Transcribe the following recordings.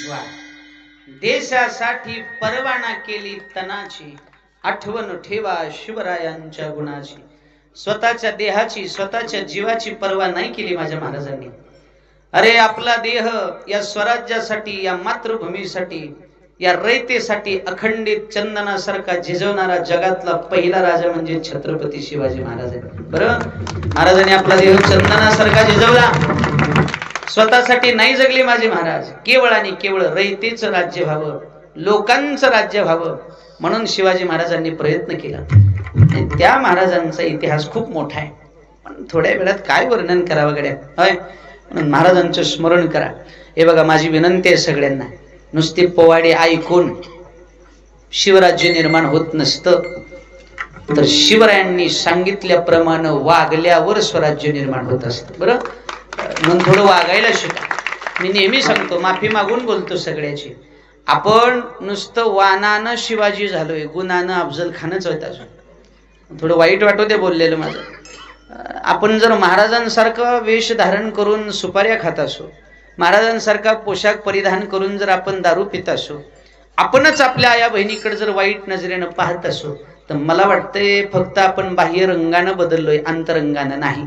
वा. देशासाठी परवाना केली तनाची, आठवण ठेवा शिवरायांच्या गुणाची. स्वतःच्या देहाची, स्वतःच्या जीवाची पर्वा नाही केली माझ्या महाराजांनी. अरे आपला देह या स्वराज्यासाठी, या मातृभूमीसाठी, या रयतेसाठी अखंडित चंदनासारखा झिजवणारा जगातला पहिला राजा म्हणजे छत्रपती शिवाजी महाराज आहे. बरं, महाराजांनी आपला देह चंदनासारखा झिजवला. स्वतःसाठी नाही जगले माझे महाराज. केवळ आणि केवळ रयतेचं राज्य व्हावं, लोकांचं राज्य व्हावं म्हणून शिवाजी महाराजांनी प्रयत्न केला. आणि त्या महाराजांचा इतिहास खूप मोठा आहे, पण थोड्या वेळात काय वर्णन करावं गड्या. होय, म्हणून महाराजांचं स्मरण करा. हे बघा, माझी विनंती आहे सगळ्यांना, नुसती पोवाडे ऐकून शिवराज्य निर्माण होत नसतं, तर शिवरायांनी सांगितल्याप्रमाणे वागल्यावर स्वराज्य निर्माण होत असतं. बरं, म्हणून थोडं वागायला शिका. मी नेहमी सांगतो, माफी मागून बोलतो सगळ्याची. आपण नुसतं वानानं शिवाजी झालोय, गुणानं अफजल खानच होत अजून. थोडं वाईट वाटू दे बोललेलं माझं. आपण जर महाराजांसारखं वेश धारण करून सुपाऱ्या खात असो, महाराजांसारखा पोशाख परिधान करून जर आपण दारू पित असो, आपणच आपल्या आया बहिणीकडे जर वाईट नजरेनं पाहत असो, तर मला वाटतंय फक्त आपण बाह्य रंगानं बदललोय, अंतरंगानं नाही.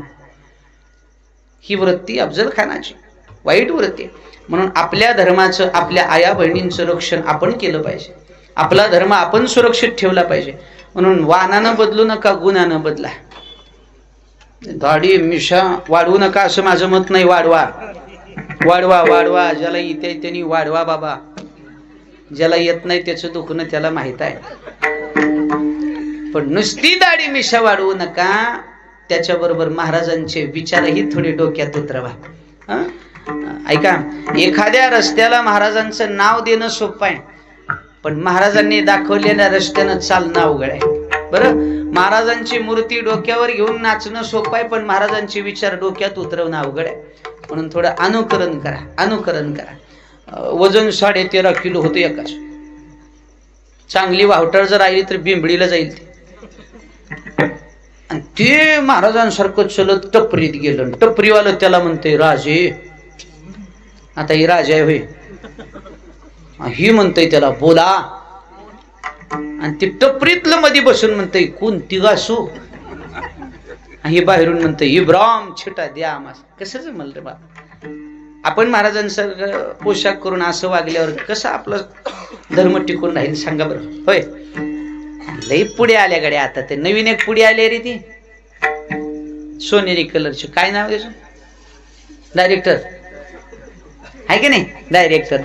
ही वृत्ती अफजल खानाची वाईट वृत्ती. म्हणून आपल्या धर्माचं, आपल्या आया बहिणींचं रक्षण आपण केलं पाहिजे. आपला धर्म आपण सुरक्षित ठेवला पाहिजे. म्हणून वानानं बदलू नका, गुणानं बदला. दाढी मिशा वाढवू नका असं माझं मत नाही. वाढवा, वाढवा, वाढवा. ज्याला येते त्यांनी वाढवा बाबा. ज्याला येत नाही त्याचं दुखणं त्याला माहित आहे. पण नुसती दाढी मिशा वाढवू नका, त्याच्याबरोबर महाराजांचे विचारही थोडे डोक्यात उतरवा. ऐका, एखाद्या रस्त्याला महाराजांचं नाव देणं सोपं आहे, पण महाराजांनी दाखवलेल्या रस्त्यानं चालणं अवघड आहे. बरं, महाराजांची मूर्ती डोक्यावर घेऊन नाचणं सोपं आहे, पण महाराजांचे विचार डोक्यात उतरवणं अवघड आहे. म्हणून थोडं अनुकरण करा, अनुकरण करा. वजन 13.5 किलो होतं एकाच. चांगली वावटळ जर आली तर बिंबडीला जाईल ते. आणि ते महाराजांसारखं चलत टपरीत गेलं. टपरीवालं त्याला म्हणते राजे. आता ही राजा आहे होय, ही म्हणतय त्याला बोला. आणि ती टपरीतलं मध्ये बसून म्हणतय कोणती गासू. ही बाहेरून म्हणतय इब्राम छिटा द्या आम्हाला. कसं जमल रे बा. आपण महाराजांसारखं पोशाख करून असं वागल्यावर कसं आपला धर्म टिकून राहील सांगा बरं. होय, लई पुढे आल्या गड्या. आता ते नवीन एक पुढे आले रे, ती सोनेरी कलरची. काय नाव त्याचं? डायरेक्टर आहे की नाही? डायरेक्टर